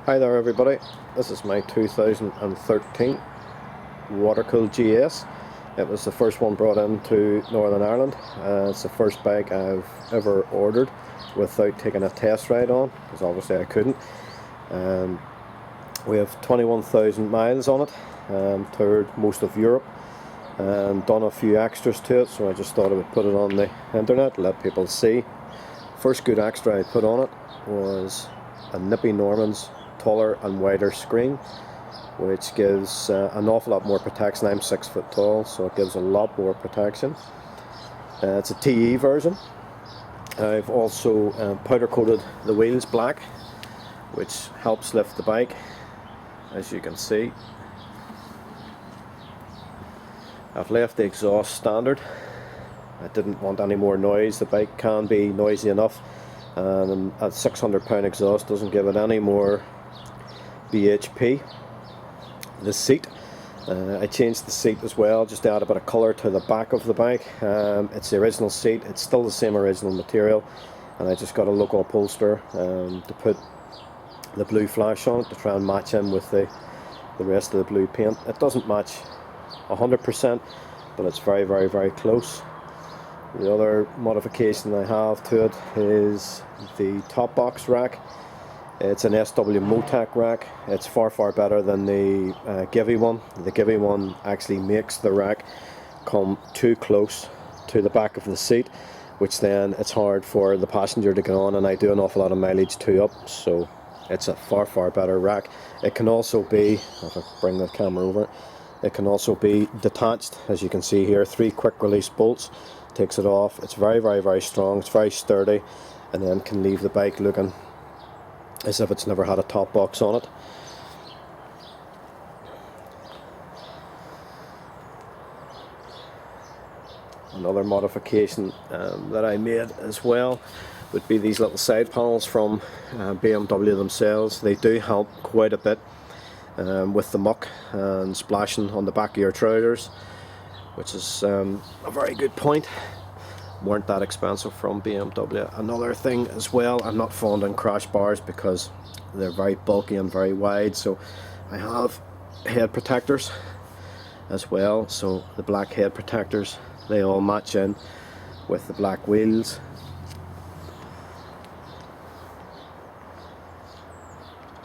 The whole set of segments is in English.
Hi there everybody, this is my 2013 water-cooled GS. It was the first one brought into Northern Ireland. It's the first bike I've ever ordered without taking a test ride on, because obviously I couldn't. We have 21,000 miles on it, toured most of Europe and done a few extras to it, so I just thought I would put it on the internet, let people see. First good extra I put on it was a Nippy Norman's taller and wider screen, which gives an awful lot more protection. I'm 6 foot tall, so it gives a lot more protection. It's a TE version. I've also powder coated the wheels black, which helps lift the bike, as you can see. I've left the exhaust standard. I didn't want any more noise. The bike can be noisy enough, and a 600-pound exhaust doesn't give it any more bhp. The seat, I changed the seat as well, just to add a bit of colour to the back of the bike. It's the original seat, it's still the same original material, and I just got a local upholsterer to put the blue flash on it to try and match in with the rest of the blue paint. It doesn't match 100%, but it's very, very, very close. The other modification I have to it is the top box rack. It's an SW Motec rack. It's far, far better than the Givy one. The Givy one actually makes the rack come too close to the back of the seat, which then it's hard for the passenger to get on, and I do an awful lot of mileage too up, so it's a far, far better rack. It can also be, if I bring the camera over, it can also be detached, as you can see here. 3 quick release bolts, takes it off. It's very, very, very strong, it's very sturdy, and then can leave the bike looking as if it's never had a top box on it. Another modification that I made as well would be these little side panels from BMW themselves. They do help quite a bit with the muck and splashing on the back of your trousers, which is a very good point. Weren't that expensive from BMW. Another thing as well, I'm not fond on crash bars because they're very bulky and very wide, so I have head protectors as well. So the black head protectors, they all match in with the black wheels.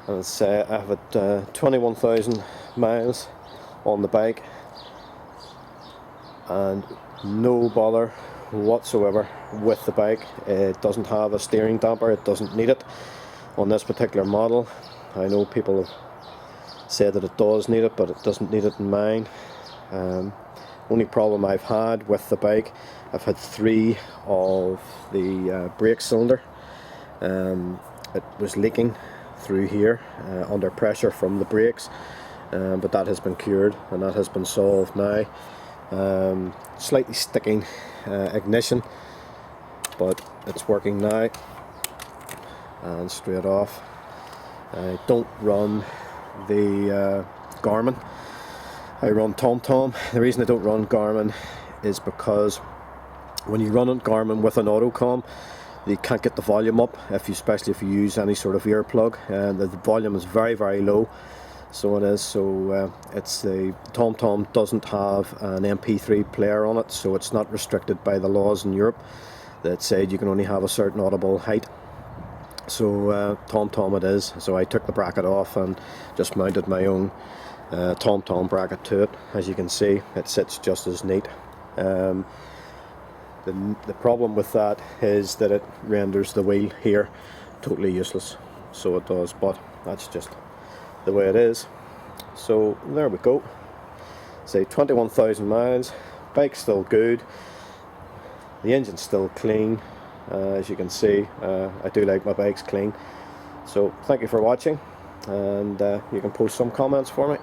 And as I say, I have it 21,000 miles on the bike and no bother whatsoever with the bike. It doesn't have a steering damper, it doesn't need it on this particular model. I know people have said that it does need it, but it doesn't need it in mine. Only problem I've had with the bike, I've had 3 of the brake cylinder. It was leaking through here under pressure from the brakes, but that has been cured and that has been solved now. Slightly sticking ignition, but it's working now, and straight off. I don't run the Garmin, I run TomTom. The reason I don't run Garmin is because when you run on Garmin with an autocom, you can't get the volume up, especially if you use any sort of earplug, and the volume is very, very low. So it is. So it's the TomTom doesn't have an MP3 player on it, so it's not restricted by the laws in Europe that said you can only have a certain audible height. So TomTom it is. So I took the bracket off and just mounted my own TomTom bracket to it. As you can see, it sits just as neat. The problem with that is that it renders the wheel here totally useless. So it does, but that's just the way it is. So there we go. Say 21,000 miles, bike's still good, the engine's still clean. As you can see, I do like my bikes clean. So thank you for watching, and you can post some comments for me.